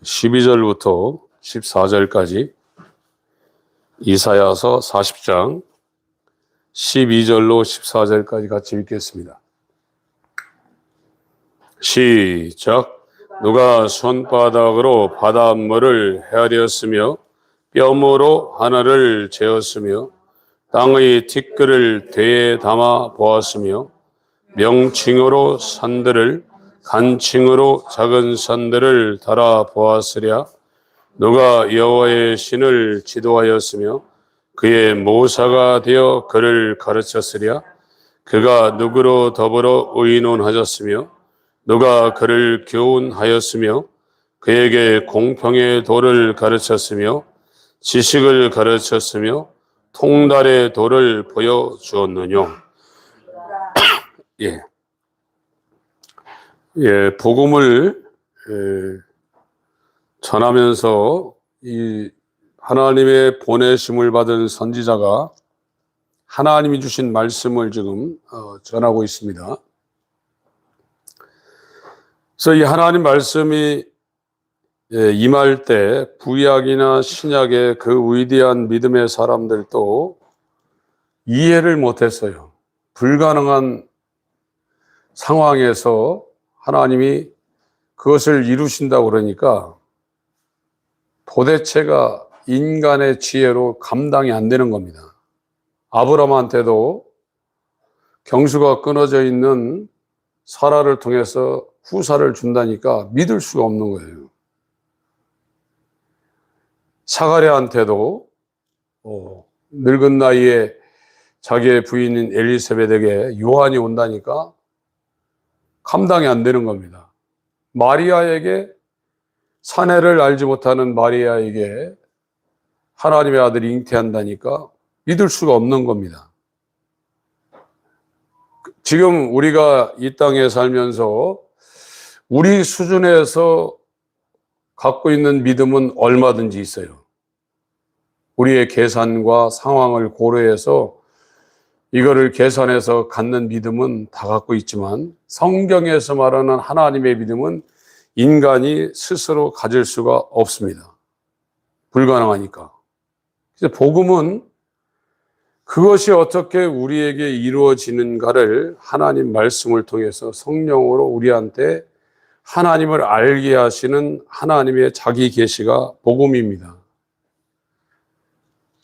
12절부터 14절까지 이사야서 40장 12절로 14절까지 같이 읽겠습니다. 시작. 누가 손바닥으로 바닷물을 헤아렸으며 뼘으로 하늘을 재었으며 땅의 티끌을 대에 담아 보았으며 명칭으로 산들을 간칭으로 작은 산들을 달아 보았으랴. 누가 여호와의 신을 지도하였으며 그의 모사가 되어 그를 가르쳤으랴. 그가 누구로 더불어 의논하셨으며 누가 그를 교훈하였으며 그에게 공평의 도를 가르쳤으며 지식을 가르쳤으며 통달의 도를 보여주었느냐. 복음을 전하면서 이 하나님의 보내심을 받은 선지자가 하나님이 주신 말씀을 지금 전하고 있습니다. 그래서 이 하나님 말씀이 임할 때 구약이나 신약의 그 위대한 믿음의 사람들도 이해를 못했어요. 불가능한 상황에서 하나님이 그것을 이루신다고 그러니까 도대체가 인간의 지혜로 감당이 안 되는 겁니다. 아브라함한테도 경수가 끊어져 있는 사라를 통해서 후사를 준다니까 믿을 수가 없는 거예요. 사가랴한테도 늙은 나이에 자기의 부인인 엘리사벳에게 요한이 온다니까 감당이 안 되는 겁니다. 마리아에게 사내를 알지 못하는 마리아에게 하나님의 아들이 잉태한다니까 믿을 수가 없는 겁니다. 지금 우리가 이 땅에 살면서 우리 수준에서 갖고 있는 믿음은 얼마든지 있어요. 우리의 계산과 상황을 고려해서 이거를 계산해서 갖는 믿음은 다 갖고 있지만 성경에서 말하는 하나님의 믿음은 인간이 스스로 가질 수가 없습니다. 불가능하니까. 그래서 복음은 그것이 어떻게 우리에게 이루어지는가를 하나님 말씀을 통해서 성령으로 우리한테 하나님을 알게 하시는 하나님의 자기 계시가 복음입니다.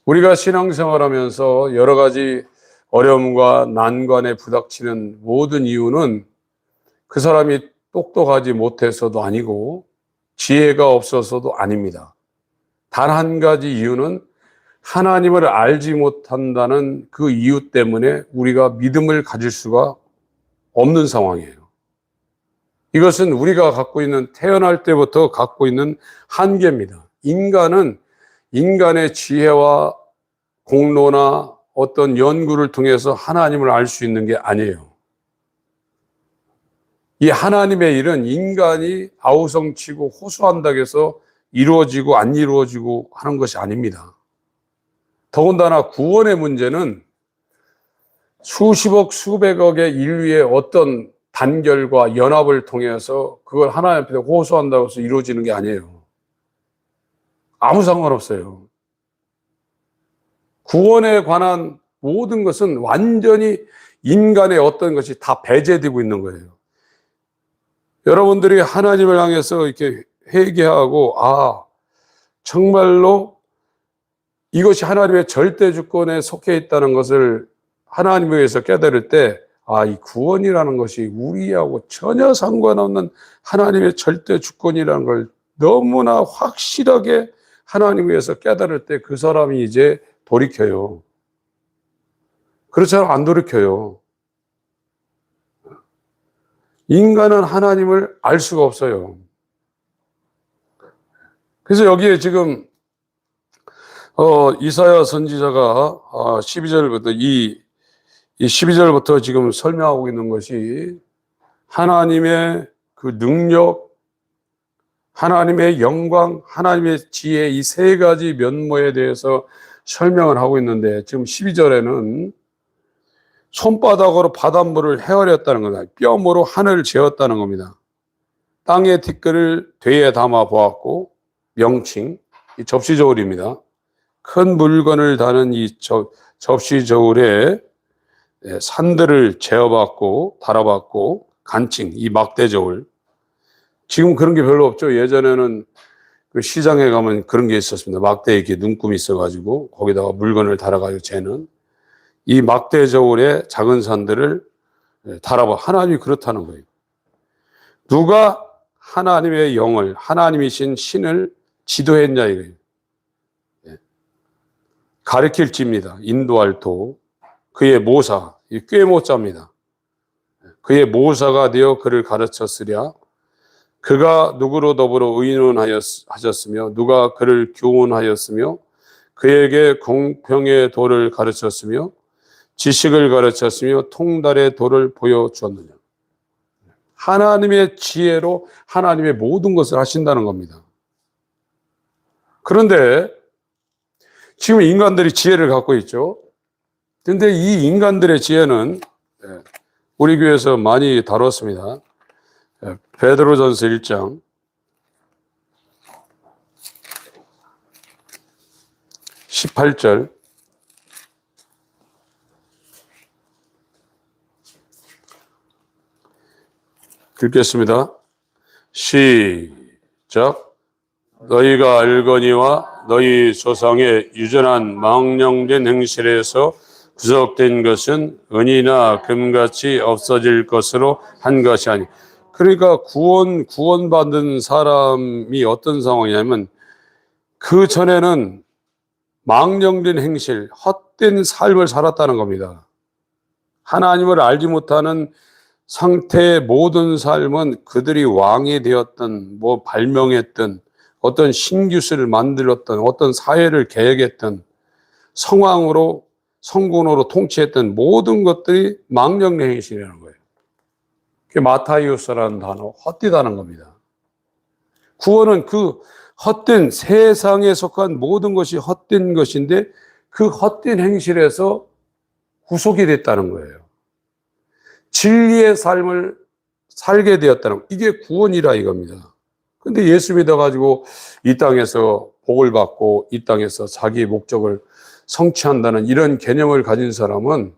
우리가 신앙생활하면서 여러 가지 어려움과 난관에 부닥치는 모든 이유는 그 사람이 똑똑하지 못해서도 아니고 지혜가 없어서도 아닙니다. 단 한 가지 이유는 하나님을 알지 못한다는 그 이유 때문에 우리가 믿음을 가질 수가 없는 상황이에요. 이것은 우리가 갖고 있는 태어날 때부터 갖고 있는 한계입니다. 인간은 인간의 지혜와 공로나 어떤 연구를 통해서 하나님을 알 수 있는 게 아니에요. 이 하나님의 일은 인간이 아우성치고 호소한다고 해서 이루어지고 안 이루어지고 하는 것이 아닙니다. 더군다나 구원의 문제는 수십억, 수백억의 인류의 어떤 단결과 연합을 통해서 그걸 하나님 앞에 호소한다고 해서 이루어지는 게 아니에요. 아무 상관없어요. 구원에 관한 모든 것은 완전히 인간의 어떤 것이 다 배제되고 있는 거예요. 여러분들이 하나님을 향해서 이렇게 회개하고 정말로 이것이 하나님의 절대 주권에 속해 있다는 것을 하나님에 의해서 깨달을 때 이 구원이라는 것이 우리하고 전혀 상관없는 하나님의 절대 주권이라는 걸 너무나 확실하게 하나님에 의해서 깨달을 때 그 사람이 이제 돌이켜요. 그렇잖아요. 안 돌이켜요. 인간은 하나님을 알 수가 없어요. 그래서 여기에 지금 이사야 선지자가 12절부터 이 12절부터 지금 설명하고 있는 것이 하나님의 그 능력, 하나님의 영광, 하나님의 지혜 이 세 가지 면모에 대해서 설명을 하고 있는데 지금 12절에는 손바닥으로 바닷물을 헤아렸다는 겁니다. 뼘으로 하늘을 재었다는 겁니다. 땅의 티끌을 되에 담아 보았고, 명칭, 이 접시 저울입니다. 큰 물건을 다는 이 접시 저울에 산들을 재어봤고 달아봤고, 간칭, 이 막대 저울. 지금 그런 게 별로 없죠. 예전에는 그 시장에 가면 그런 게 있었습니다. 막대에 이렇게 눈금이 있어가지고 거기다가 물건을 달아가지고 재는 이 막대 저울에 작은 산들을 달아봐. 하나님이 그렇다는 거예요. 누가 하나님의 영을, 하나님이신 신을 지도했냐 이거예요. 가르칠 지입니다. 인도할 도. 그의 모사, 꽤 모자입니다. 그의 모사가 되어 그를 가르쳤으랴. 그가 누구로 더불어 의논하셨으며 누가 그를 교훈하였으며 그에게 공평의 도를 가르쳤으며 지식을 가르쳤으며 통달의 도를 보여주었느냐. 하나님의 지혜로 하나님의 모든 것을 하신다는 겁니다. 그런데 지금 인간들이 지혜를 갖고 있죠. 그런데 이 인간들의 지혜는 우리 교회에서 많이 다뤘습니다. 베드로전서 1장 18절 읽겠습니다. 시작. 너희가 알거니와 너희 조상의 유전한 망령된 행실에서 구속된 것은 은이나 금같이 없어질 것으로 한 것이 아니. 그러니까 구원받은 사람이 어떤 상황이냐면 그 전에는 망령된 행실, 헛된 삶을 살았다는 겁니다. 하나님을 알지 못하는 상태의 모든 삶은 그들이 왕이 되었던, 발명했던, 어떤 신기술을 만들었던, 어떤 사회를 계획했던, 성군으로 통치했던 모든 것들이 망령된 행실이라는 거예요. 그게 마타이오스라는 단어, 헛되다는 겁니다. 구원은 그 헛된 세상에 속한 모든 것이 헛된 것인데 그 헛된 행실에서 구속이 됐다는 거예요. 진리의 삶을 살게 되었다는 거. 이게 구원이라 이겁니다. 근데 예수 믿어가지고 이 땅에서 복을 받고 이 땅에서 자기의 목적을 성취한다는 이런 개념을 가진 사람은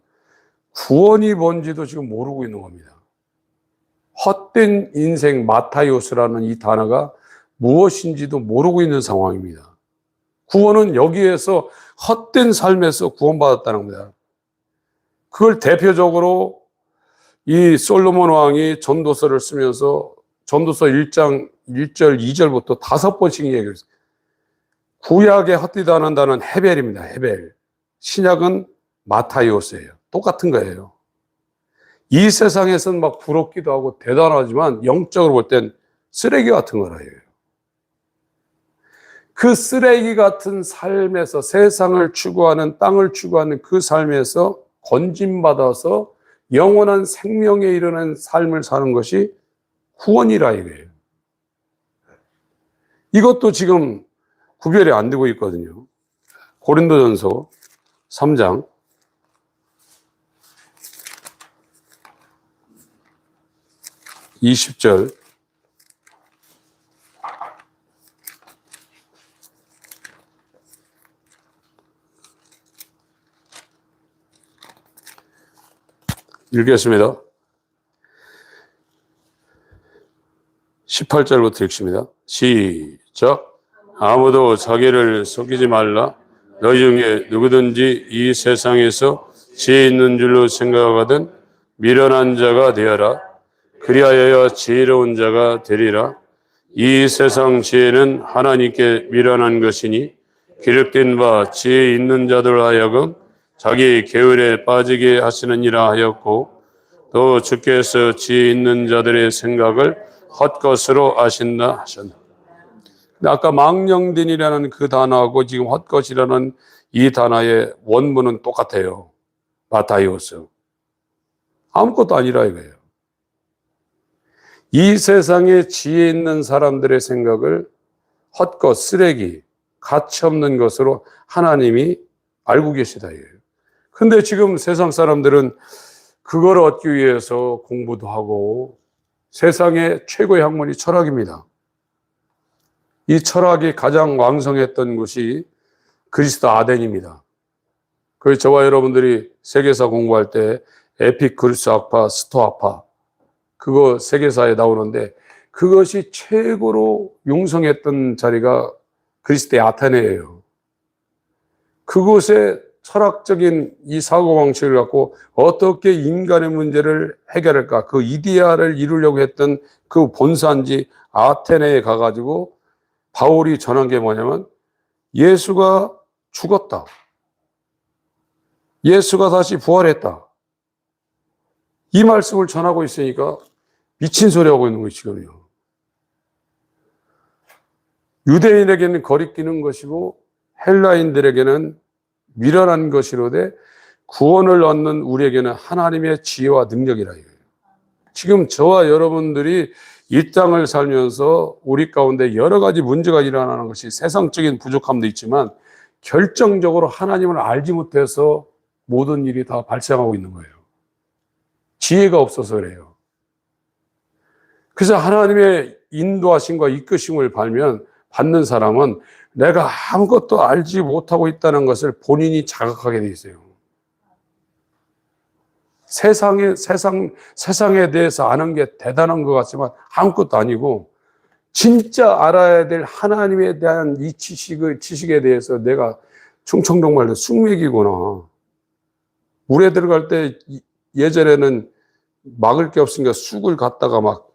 구원이 뭔지도 지금 모르고 있는 겁니다. 헛된 인생 마타이오스라는 이 단어가 무엇인지도 모르고 있는 상황입니다. 구원은 여기에서 헛된 삶에서 구원받았다는 겁니다. 그걸 대표적으로 이 솔로몬 왕이 전도서를 쓰면서 전도서 1장 1절 2절부터 5번씩 얘기했어요. 구약에 헛되다는 단어는 헤벨입니다. 헤벨. 신약은 마타이오스예요. 똑같은 거예요. 이 세상에서는 막 부럽기도 하고 대단하지만 영적으로 볼 땐 쓰레기 같은 거라 해요. 그 쓰레기 같은 삶에서 세상을 추구하는, 땅을 추구하는 그 삶에서 건짐받아서 영원한 생명에 이르는 삶을 사는 것이 구원이라 이거예요. 이것도 지금 구별이 안 되고 있거든요. 고린도전서 3장 20절 읽겠습니다. 18절부터 읽습니다. 시작. 아무도 자기를 속이지 말라. 너희 중에 누구든지 이 세상에서 지혜 있는 줄로 생각하거든 미련한 자가 되어라. 그리하여 지혜로운 자가 되리라. 이 세상 지혜는 하나님께 미련한 것이니 기록된 바 지혜 있는 자들 하여금 자기 게으르에 빠지게 하시느니라 하였고 또 주께서 지혜 있는 자들의 생각을 헛것으로 아신다 하셨다. 아까 망령된이라는 그 단어하고 지금 헛것이라는 이 단어의 원문은 똑같아요. 마타이오스. 아무것도 아니라 이거예요. 이 세상에 지혜 있는 사람들의 생각을 헛것, 쓰레기, 가치 없는 것으로 하나님이 알고 계시다 이거예요. 근데 지금 세상 사람들은 그걸 얻기 위해서 공부도 하고 세상의 최고의 학문이 철학입니다. 이 철학이 가장 왕성했던 곳이 그리스 아덴입니다. 그래서 저와 여러분들이 세계사 공부할 때 에피쿠르스학파, 스토아파 그거 세계사에 나오는데 그것이 최고로 융성했던 자리가 그리스의 아테네예요. 그곳에 철학적인 이 사고방식을 갖고 어떻게 인간의 문제를 해결할까 그 이데아를 이루려고 했던 그 본산지 아테네에 가가지고 바울이 전한 게 뭐냐면 예수가 죽었다. 예수가 다시 부활했다. 이 말씀을 전하고 있으니까 미친 소리 하고 있는 거예요, 지금요. 유대인에게는 거리끼는 것이고 헬라인들에게는 미련한 것이로되 구원을 얻는 우리에게는 하나님의 지혜와 능력이라 이거예요. 지금 저와 여러분들이 이 땅을 살면서 우리 가운데 여러 가지 문제가 일어나는 것이 세상적인 부족함도 있지만 결정적으로 하나님을 알지 못해서 모든 일이 다 발생하고 있는 거예요. 지혜가 없어서 그래요. 그래서 하나님의 인도하심과 이끄심을 받는 사람은 내가 아무것도 알지 못하고 있다는 것을 본인이 자각하게 돼 있어요. 세상에 대해서 아는 게 대단한 것 같지만 아무것도 아니고 진짜 알아야 될 하나님에 대한 이 지식에 대해서 내가 충청도말로 쑥맥이구나. 물에 들어갈 때 예전에는 막을 게 없으니까 쑥을 갖다가 막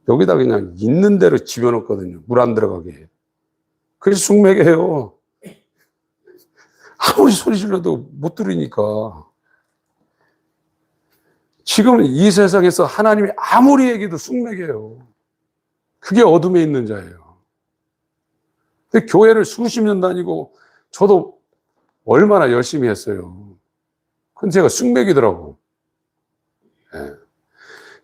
여기다 그냥 있는 대로 집어넣거든요. 물 안 들어가게. 그래서 쑥맥이에요. 아무리 소리 질러도 못 들으니까. 지금 이 세상에서 하나님이 아무리 얘기해도 쑥맥이에요. 그게 어둠에 있는 자예요. 근데 교회를 수십 년 다니고 저도 얼마나 열심히 했어요. 근데 제가 쑥맥이더라고. 네.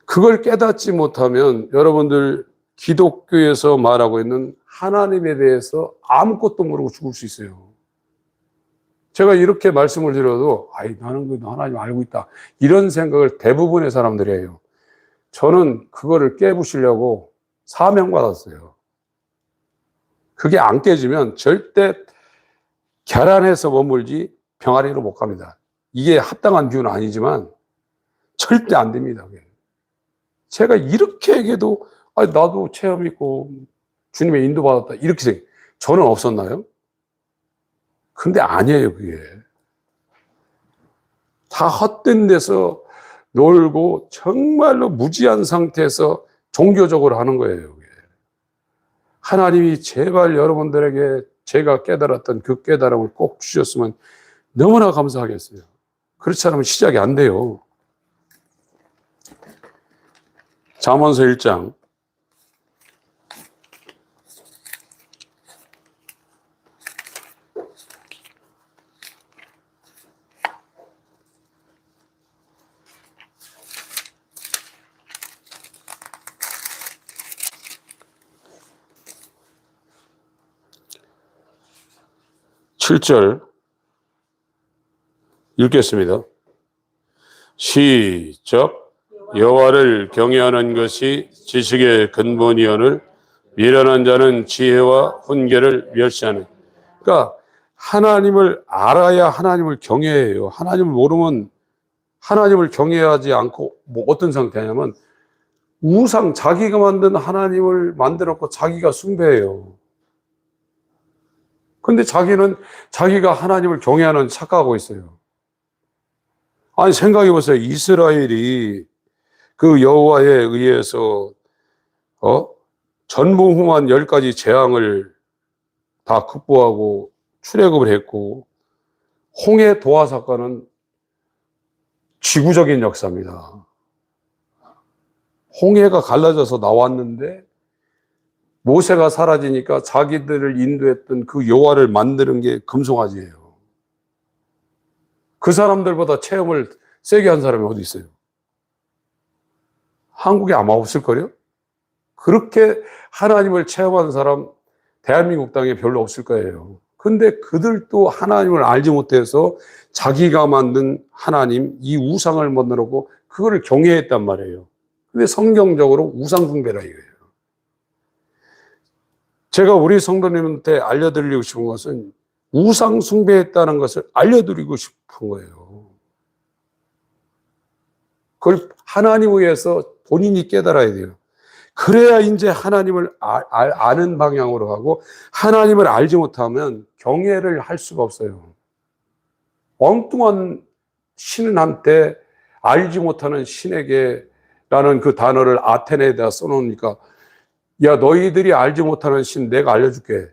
그걸 깨닫지 못하면 여러분들 기독교에서 말하고 있는 하나님에 대해서 아무것도 모르고 죽을 수 있어요. 제가 이렇게 말씀을 드려도 나는 그래도 하나님 알고 있다. 이런 생각을 대부분의 사람들이 해요. 저는 그거를 깨부시려고 사명받았어요. 그게 안 깨지면 절대 결안해서 머물지 병아리로 못 갑니다. 이게 합당한 비유는 아니지만 절대 안 됩니다. 제가 이렇게 얘기해도 나도 체험 있고 주님의 인도받았다 이렇게 생각해요. 저는 없었나요? 근데 아니에요. 그게 다 헛된 데서 놀고 정말로 무지한 상태에서 종교적으로 하는 거예요. 그게. 하나님이 제발 여러분들에게 제가 깨달았던 그 깨달음을 꼭 주셨으면 너무나 감사하겠어요. 그렇지 않으면 시작이 안 돼요. 잠언서 1장 7절 읽겠습니다. 시작. 여호와를 경외하는 것이 지식의 근본이오늘 미련한 자는 지혜와 훈계를 멸시하는. 그러니까 하나님을 알아야 하나님을 경외해요. 하나님을 모르면 하나님을 경외하지 않고 어떤 상태냐면 우상, 자기가 만든 하나님을 만들었고 자기가 숭배해요. 근데 자기는 자기가 하나님을 경외하는 착각하고 있어요. 아니 생각해 보세요. 이스라엘이 그 여호와에 의해서 전무후무한 10가지 재앙을 다 극복하고 출애굽을 했고 홍해 도하 사건은 지구적인 역사입니다. 홍해가 갈라져서 나왔는데 모세가 사라지니까 자기들을 인도했던 그 여호와를 만드는 게 금송아지예요. 그 사람들보다 체험을 세게 한 사람이 어디 있어요? 한국에 아마 없을걸요? 그렇게 하나님을 체험한 사람 대한민국 땅에 별로 없을 거예요. 근데 그들도 하나님을 알지 못해서 자기가 만든 하나님, 이 우상을 만들었고 그거를 경외했단 말이에요. 근데 성경적으로 우상숭배라 이거예요. 제가 우리 성도님한테 알려드리고 싶은 것은 우상숭배했다는 것을 알려드리고 싶은 거예요. 그걸 하나님 위해서 본인이 깨달아야 돼요. 그래야 이제 하나님을 아는 방향으로 가고, 하나님을 알지 못하면 경외를 할 수가 없어요. 엉뚱한 신한테 알지 못하는 신에게 라는 그 단어를 아테네에다 써놓으니까, 야, 너희들이 알지 못하는 신 내가 알려줄게.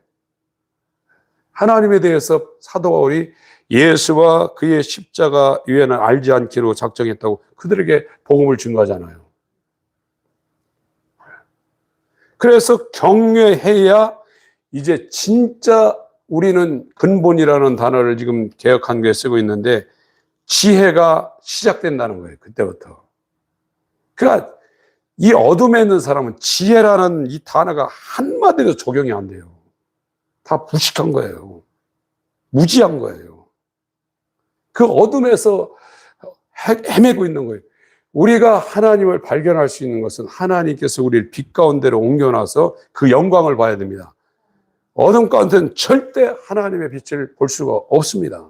하나님에 대해서 사도 바울이 예수와 그의 십자가 외에는 알지 않기로 작정했다고 그들에게 복음을 증거하잖아요. 그래서 경외해야 이제 진짜 우리는 근본이라는 단어를 지금 개역한교회에 쓰고 있는데, 지혜가 시작된다는 거예요. 그때부터. 그러니까 이 어둠에 있는 사람은 지혜라는 이 단어가 한마디도 적용이 안 돼요. 다 무식한 거예요. 무지한 거예요. 그 어둠에서 헤매고 있는 거예요. 우리가 하나님을 발견할 수 있는 것은 하나님께서 우리를 빛 가운데로 옮겨놔서 그 영광을 봐야 됩니다. 어둠 가운데는 절대 하나님의 빛을 볼 수가 없습니다.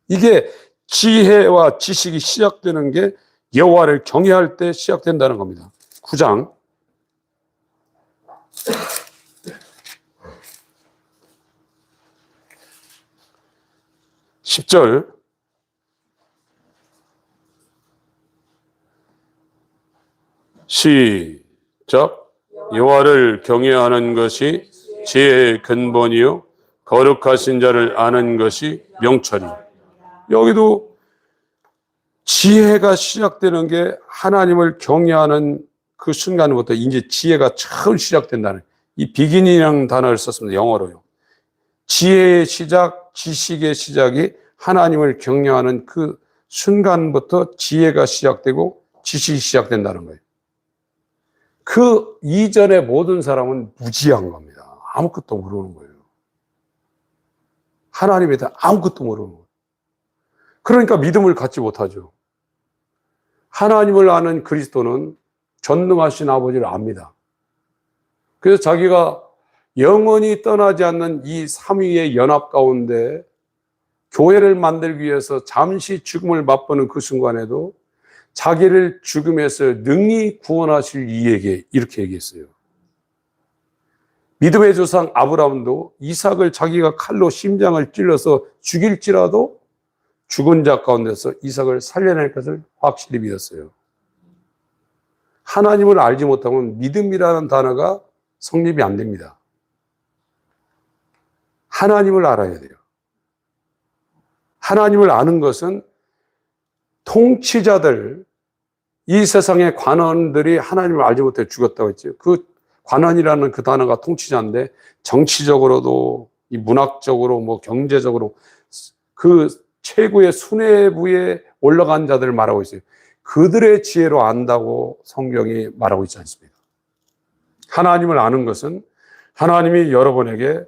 이게 지혜와 지식이 시작되는 게 여호와를 경외할 때 시작된다는 겁니다. 9장 10절 시작. 여호와를 경외하는 것이 지혜의 근본이요 거룩하신 자를 아는 것이 명철이. 여기도 지혜가 시작되는 게 하나님을 경외하는 그 순간부터 이제 지혜가 처음 시작된다는, 이 비기닝이라는 단어를 썼습니다. 영어로요. 지혜의 시작, 지식의 시작이 하나님을 경외하는 그 순간부터 지혜가 시작되고 지식이 시작된다는 거예요. 그 이전의 모든 사람은 무지한 겁니다. 아무것도 모르는 거예요. 하나님에 대해 아무것도 모르는 거예요. 그러니까 믿음을 갖지 못하죠. 하나님을 아는 그리스도는 전능하신 아버지를 압니다. 그래서 자기가 영원히 떠나지 않는 이 삼위의 연합 가운데 교회를 만들기 위해서 잠시 죽음을 맛보는 그 순간에도 자기를 죽음에서 능히 구원하실 이에게 이렇게 얘기했어요. 믿음의 조상 아브라함도 이삭을 자기가 칼로 심장을 찔러서 죽일지라도 죽은 자 가운데서 이삭을 살려낼 것을 확실히 믿었어요. 하나님을 알지 못하면 믿음이라는 단어가 성립이 안 됩니다. 하나님을 알아야 돼요. 하나님을 아는 것은 통치자들, 이 세상의 관원들이 하나님을 알지 못해 죽었다고 했죠. 그 관원이라는 그 단어가 통치자인데, 정치적으로도 이 문학적으로 뭐 경제적으로 그 최고의 수뇌부에 올라간 자들을 말하고 있어요. 그들의 지혜로 안다고 성경이 말하고 있지 않습니까? 하나님을 아는 것은 하나님이 여러분에게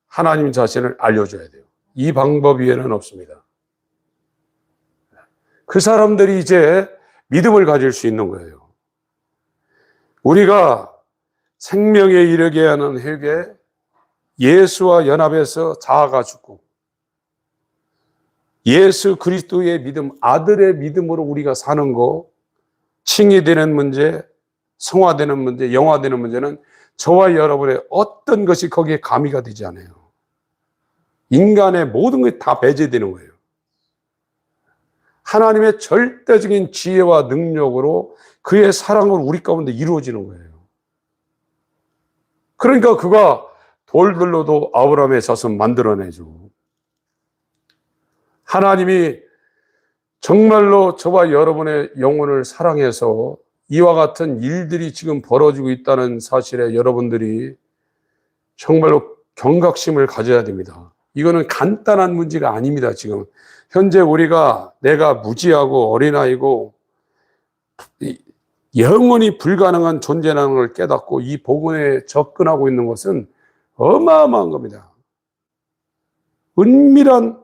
하나님 자신을 알려줘야 돼요. 이 방법 외에는 없습니다. 그 사람들이 이제 믿음을 가질 수 있는 거예요. 우리가 생명에 이르게 하는 회개, 예수와 연합해서 자아가 죽고 예수 그리스도의 믿음, 아들의 믿음으로 우리가 사는 거, 칭이 되는 문제, 성화되는 문제, 영화되는 문제는 저와 여러분의 어떤 것이 거기에 가미가 되지 않아요. 인간의 모든 것이 다 배제되는 거예요. 하나님의 절대적인 지혜와 능력으로 그의 사랑으로 우리 가운데 이루어지는 거예요. 그러니까 그가 돌들로도 아브라함의 자손 만들어내죠. 하나님이 정말로 저와 여러분의 영혼을 사랑해서 이와 같은 일들이 지금 벌어지고 있다는 사실에 여러분들이 정말로 경각심을 가져야 됩니다. 이거는 간단한 문제가 아닙니다. 지금 현재 우리가 내가 무지하고 어린아이고 영원히 불가능한 존재라는 걸 깨닫고 이 복음에 접근하고 있는 것은 어마어마한 겁니다. 은밀한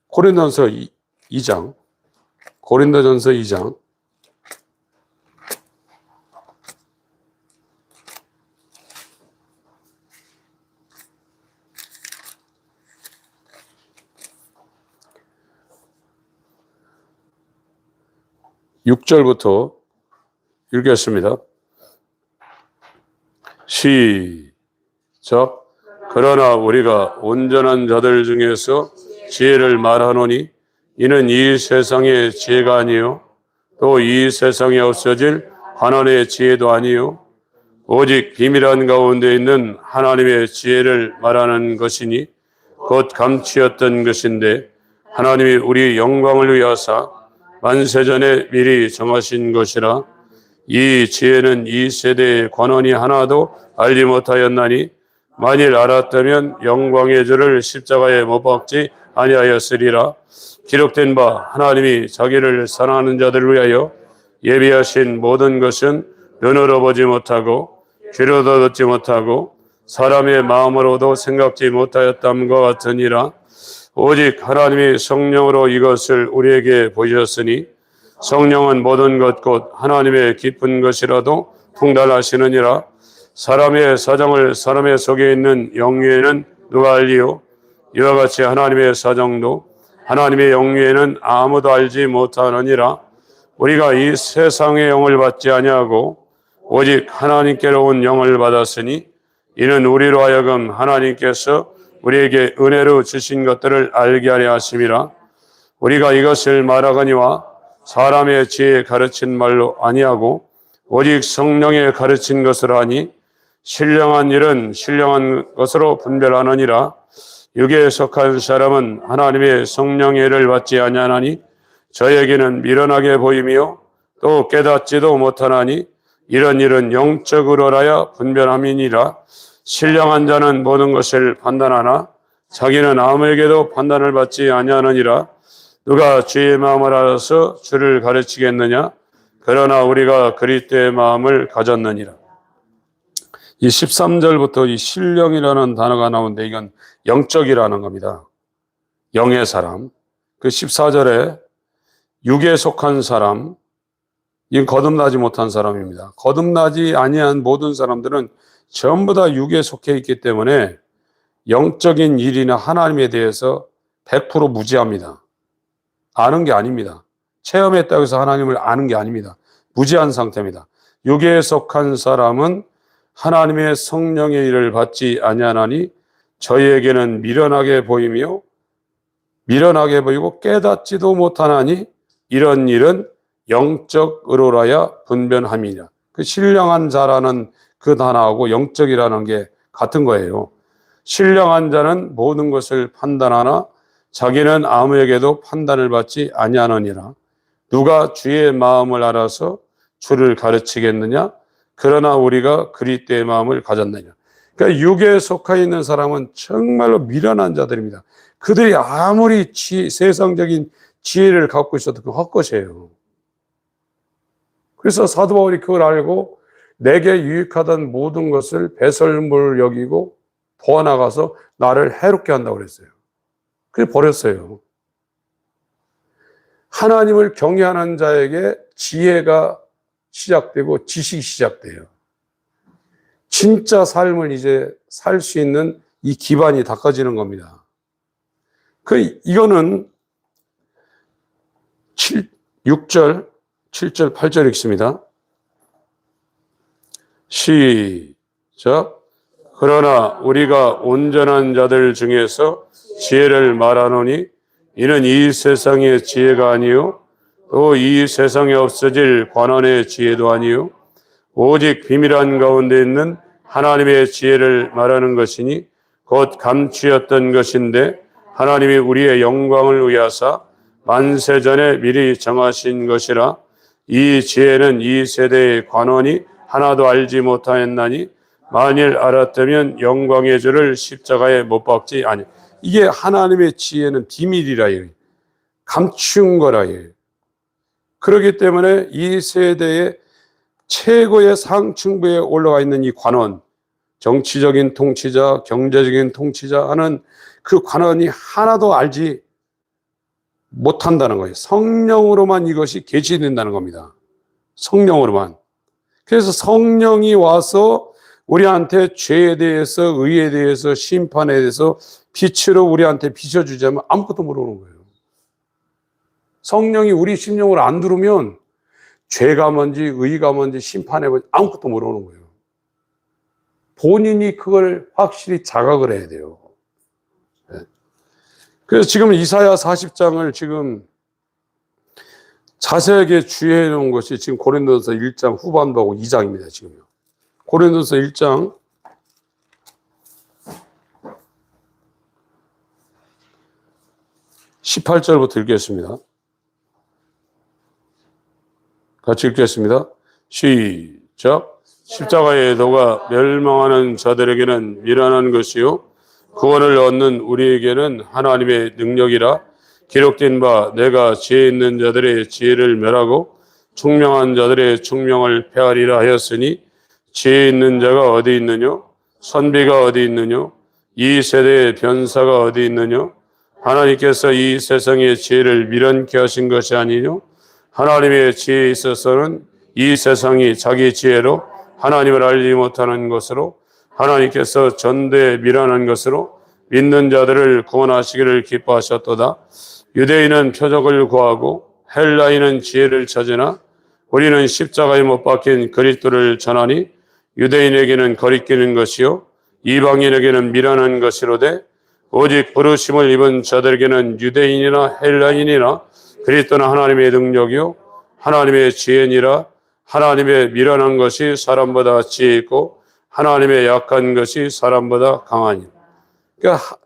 고린도전서 2장 6절부터 읽겠습니다. 시작. 그러나 우리가 온전한 자들 중에서 지혜를 말하노니 이는 이 세상의 지혜가 아니요 또 이 세상에 없어질 하나님의 지혜도 아니요 오직 비밀한 가운데 있는 하나님의 지혜를 말하는 것이니 곧 감추었던 것인데 하나님이 우리 영광을 위하사 만세전에 미리 정하신 것이라. 이 지혜는 이 세대의 관원이 하나도 알지 못하였나니 만일 알았다면 영광의 주를 십자가에 못 박지 아니하였으리라. 기록된 바 하나님이 자기를 사랑하는 자들을 위하여 예비하신 모든 것은 눈으로 보지 못하고 귀로도 듣지 못하고 사람의 마음으로도 생각지 못하였담과 같으니라. 오직 하나님이 성령으로 이것을 우리에게 보이셨으니 성령은 모든 것 곧 하나님의 깊은 것이라도 통달하시느니라. 사람의 사정을 사람의 속에 있는 영위에는 누가 알리요? 이와 같이 하나님의 사정도 하나님의 영위에는 아무도 알지 못하느니라. 우리가 이 세상의 영을 받지 아니하고 오직 하나님께로 온 영을 받았으니 이는 우리로 하여금 하나님께서 우리에게 은혜로 주신 것들을 알게 하려 하심이라. 우리가 이것을 말하거니와 사람의 지혜에 가르친 말로 아니하고 오직 성령에 가르친 것을 하니 신령한 일은 신령한 것으로 분별하느니라. 육에 속한 사람은 하나님의 성령의 일을 받지 아니하나니 저에게는 미련하게 보이며 또 깨닫지도 못하나니 이런 일은 영적으로라야 분별함이니라. 신령한 자는 모든 것을 판단하나 자기는 아무에게도 판단을 받지 아니하느니라. 누가 주의 마음을 알아서 주를 가르치겠느냐? 그러나 우리가 그리스도의 마음을 가졌느니라. 이 13절부터 이 신령이라는 단어가 나오는데 이건 영적이라는 겁니다. 영의 사람. 그 14절에 육에 속한 사람, 이건 거듭나지 못한 사람입니다. 거듭나지 아니한 모든 사람들은 전부 다 육에 속해 있기 때문에 영적인 일이나 하나님에 대해서 100% 무지합니다. 아는 게 아닙니다. 체험했다고 해서 하나님을 아는 게 아닙니다. 무지한 상태입니다. 육에 속한 사람은 하나님의 성령의 일을 받지 아니하나니 저희에게는 미련하게 보이며 미련하게 보이고 깨닫지도 못하나니 이런 일은 영적으로라야 분별함이니라. 그 신령한 자라는 그 단어하고 영적이라는 게 같은 거예요. 신령한 자는 모든 것을 판단하나 자기는 아무에게도 판단을 받지 아니하느니라. 누가 주의 마음을 알아서 주를 가르치겠느냐? 그러나 우리가 그리스도의 마음을 가졌느냐. 그러니까 육에 속해 있는 사람은 정말로 미련한 자들입니다. 그들이 아무리 세상적인 지혜를 갖고 있어도 그거 헛것이에요. 그래서 사도 바울이 그걸 알고 내게 유익하던 모든 것을 배설물 여기고 더 나가서 나를 해롭게 한다고 그랬어요. 그래서 버렸어요. 하나님을 경외하는 자에게 지혜가 시작되고 지식이 시작돼요. 진짜 삶을 이제 살 수 있는 이 기반이 닦아지는 겁니다. 이거는 6절, 7절, 8절 읽습니다. 시작. 그러나 우리가 온전한 자들 중에서 지혜를 말하노니 이는 이 세상의 지혜가 아니요 또 이 세상에 없어질 관원의 지혜도 아니요 오직 비밀한 가운데 있는 하나님의 지혜를 말하는 것이니 곧 감추었던 것인데 하나님이 우리의 영광을 위하사 만세전에 미리 정하신 것이라. 이 지혜는 이 세대의 관원이 하나도 알지 못하였나니 만일 알았다면 영광의 주를 십자가에 못 박지 아니. 이게 하나님의 지혜는 비밀이라 해요. 감춘 거라 해요. 그렇기 때문에 이 세대의 최고의 상층부에 올라가 있는 이 관원, 정치적인 통치자, 경제적인 통치자 하는 그 관원이 하나도 알지 못한다는 거예요. 성령으로만 이것이 계시된다는 겁니다. 성령으로만. 그래서 성령이 와서 우리한테 죄에 대해서, 의에 대해서, 심판에 대해서 빛으로 우리한테 비춰주자면 아무것도 모르는 거예요. 성령이 우리 심령을 안 들으면 죄가 뭔지 의가 뭔지 심판이 뭔지 아무것도 모르는 거예요. 본인이 그걸 확실히 자각을 해야 돼요. 그래서 지금 이사야 40장을 지금 자세하게 주의해 놓은 것이 지금 고린도서 1장 후반부하고 2장입니다. 지금요. 고린도서 1장 18절부터 읽겠습니다. 같이 읽겠습니다. 시작. 십자가의 도가 멸망하는 자들에게는 미련한 것이요 구원을 얻는 우리에게는 하나님의 능력이라. 기록된 바 내가 지혜 있는 자들의 지혜를 멸하고 총명한 자들의 총명을 폐하리라 하였으니 지혜 있는 자가 어디 있느뇨? 선비가 어디 있느뇨? 이 세대의 변사가 어디 있느뇨? 하나님께서 이 세상의 지혜를 미련케 하신 것이 아니뇨? 하나님의 지혜에 있어서는 이 세상이 자기 지혜로 하나님을 알지 못하는 것으로 하나님께서 전대에 미련한 것으로 믿는 자들을 구원하시기를 기뻐하셨도다. 유대인은 표적을 구하고 헬라인은 지혜를 찾으나 우리는 십자가에 못 박힌 그리스도를 전하니 유대인에게는 거리끼는 것이요 이방인에게는 미련한 것이로되 오직 부르심을 입은 자들에게는 유대인이나 헬라인이나 그리스도는 하나님의 능력이요 하나님의 지혜니라. 하나님의 미련한 것이 사람보다 지혜 있고 하나님의 약한 것이 사람보다 강하니. 그러니까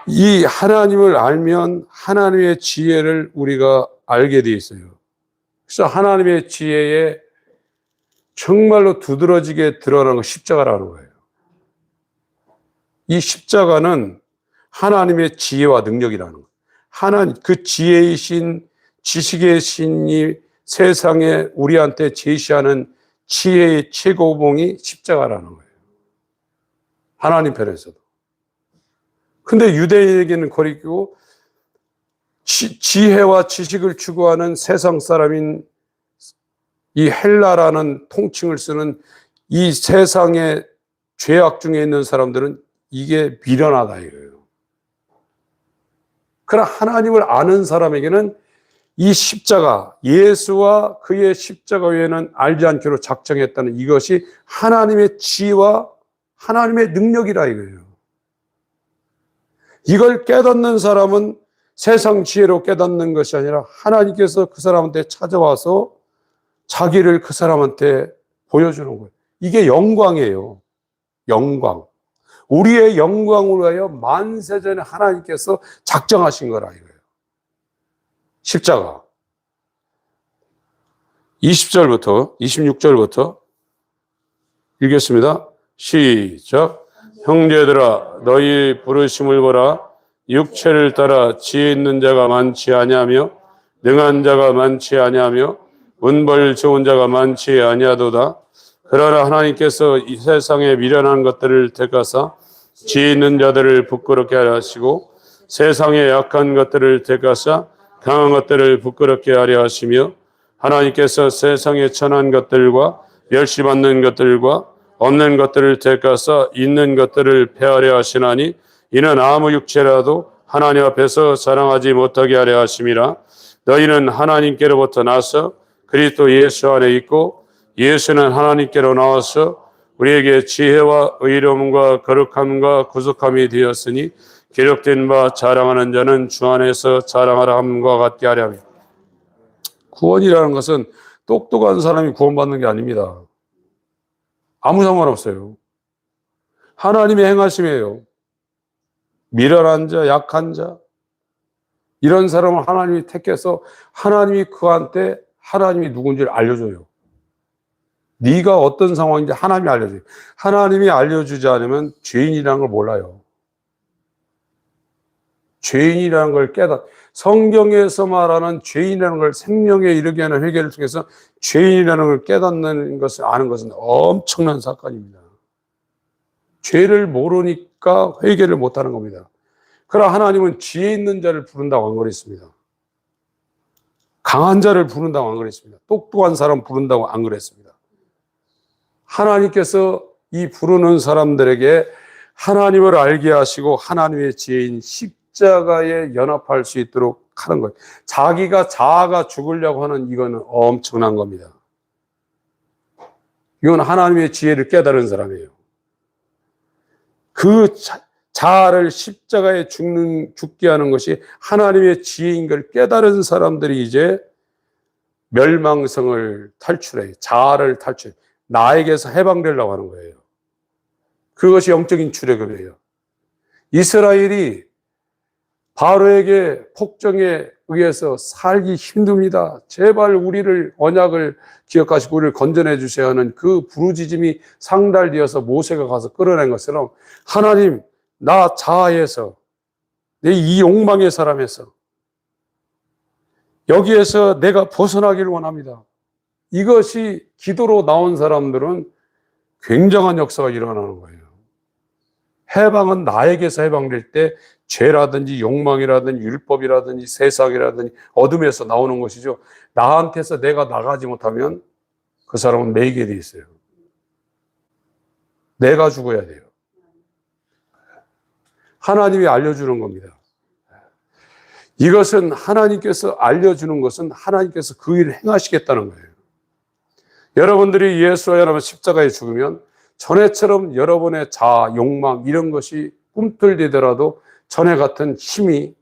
이 하나님을 알면 하나님의 지혜를 우리가 알게 돼 있어요. 그래서 하나님의 지혜에 정말로 두드러지게 드러나는 거 십자가라는 거예요. 이 십자가는 하나님의 지혜와 능력이라는 거예요. 하나님 그 지혜의 신, 지식의 신이 세상에 우리한테 제시하는 지혜의 최고봉이 십자가라는 거예요. 하나님 편에서도. 근데 유대인에게는 거리끼고 지혜와 지식을 추구하는 세상 사람인 이 헬라라는 통칭을 쓰는 이 세상의 죄악 중에 있는 사람들은 이게 미련하다 이거예요. 그러나 하나님을 아는 사람에게는 이 십자가, 예수와 그의 십자가 외에는 알지 않기로 작정했다는 이것이 하나님의 지혜와 하나님의 능력이라 이거예요. 이걸 깨닫는 사람은 세상 지혜로 깨닫는 것이 아니라 하나님께서 그 사람한테 찾아와서 자기를 그 사람한테 보여주는 거예요. 이게 영광이에요. 영광. 우리의 영광으로 하여 만세전에 하나님께서 작정하신 거라 이거예요. 십자가. 20절부터 26절부터 읽겠습니다. 시작. 형제들아 너희 부르심을 보라. 육체를 따라 지혜 있는 자가 많지 아니하며 능한 자가 많지 아니하며 문벌 좋은 자가 많지 아니하도다. 그러나 하나님께서 이 세상에 미련한 것들을 택하사 지혜 있는 자들을 부끄럽게 하려 하시고 세상에 약한 것들을 택하사 강한 것들을 부끄럽게 하려 하시며 하나님께서 세상에 천한 것들과 멸시받는 것들과 없는 것들을 택하사 있는 것들을 폐하려 하시나니 이는 아무 육체라도 하나님 앞에서 자랑하지 못하게 하려 하심이라. 너희는 하나님께로부터 나서 그리스도 예수 안에 있고 예수는 하나님께로 나와서 우리에게 지혜와 의로움과 거룩함과 구속함이 되었으니 기록된 바 자랑하는 자는 주 안에서 자랑하라 함과 같게 하려 합니다. 구원이라는 것은 똑똑한 사람이 구원받는 게 아닙니다. 아무 상관없어요. 하나님의 행하심이에요. 미련한 자, 약한 자 이런 사람을 하나님이 택해서 하나님이 그한테 하나님이 누군지를 알려줘요. 네가 어떤 상황인지 하나님이 알려줘요. 하나님이 알려주지 않으면 죄인이라는 걸 몰라요. 죄인이라는 걸 성경에서 말하는 죄인이라는 걸 생명에 이르게 하는 회개를 통해서 죄인이라는 걸 깨닫는 것을 아는 것은 엄청난 사건입니다. 죄를 모르니까 회개를 못하는 겁니다. 그러나 하나님은 지혜 있는 자를 부른다고 안 그랬습니다. 강한 자를 부른다고 안 그랬습니다. 똑똑한 사람 부른다고 안 그랬습니다. 하나님께서 이 부르는 사람들에게 하나님을 알게 하시고 하나님의 지혜인 십자가에 연합할 수 있도록 하는 거예요. 자아가 죽으려고 하는 이거는 엄청난 겁니다. 이건 하나님의 지혜를 깨달은 사람이에요. 그 자아를 십자가에 죽게 하는 것이 하나님의 지혜인 걸 깨달은 사람들이 이제 멸망성을 탈출해요. 자아를 탈출해요. 나에게서 해방되려고 하는 거예요. 그것이 영적인 출애굽이에요. 이스라엘이 바로에게 폭정에 의해서 살기 힘듭니다. 제발 우리를 언약을 기억하시고 우리를 건져내 주셔야 하는 그 부르짖음이 상달되어서 모세가 가서 끌어낸 것처럼 하나님, 나 자아에서 내 이 욕망의 사람에서 여기에서 내가 벗어나기를 원합니다. 이것이 기도로 나온 사람들은 굉장한 역사가 일어나는 거예요. 해방은 나에게서 해방될 때 죄라든지 욕망이라든지 율법이라든지 세상이라든지 어둠에서 나오는 것이죠. 나한테서 내가 나가지 못하면 그 사람은 매이게 돼 있어요. 내가 죽어야 돼요. 하나님이 알려주는 겁니다. 이것은 하나님께서 알려주는 것은 하나님께서 그 일을 행하시겠다는 거예요. 여러분들이 예수와 연합한 십자가에 죽으면 전에처럼 여러분의 자아, 욕망 이런 것이 꿈틀대더라도 전에 같은 힘이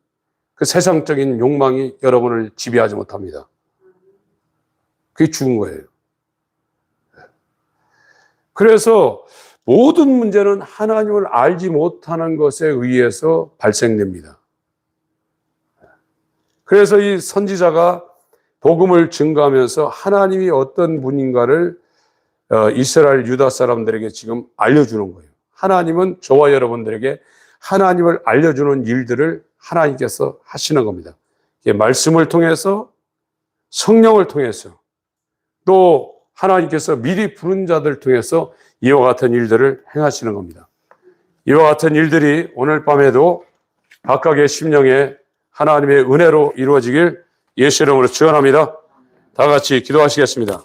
그 세상적인 욕망이 여러분을 지배하지 못합니다. 그게 죽은 거예요. 그래서 모든 문제는 하나님을 알지 못하는 것에 의해서 발생됩니다. 그래서 이 선지자가 복음을 증거하면서 하나님이 어떤 분인가를 이스라엘 유다 사람들에게 지금 알려주는 거예요. 하나님은 저와 여러분들에게 하나님을 알려주는 일들을 하나님께서 하시는 겁니다. 말씀을 통해서 성령을 통해서 또 하나님께서 미리 부른 자들 통해서 이와 같은 일들을 행하시는 겁니다. 이와 같은 일들이 오늘 밤에도 각각의 심령에 하나님의 은혜로 이루어지길 예수 이름으로 축원합니다. 다 같이 기도하시겠습니다.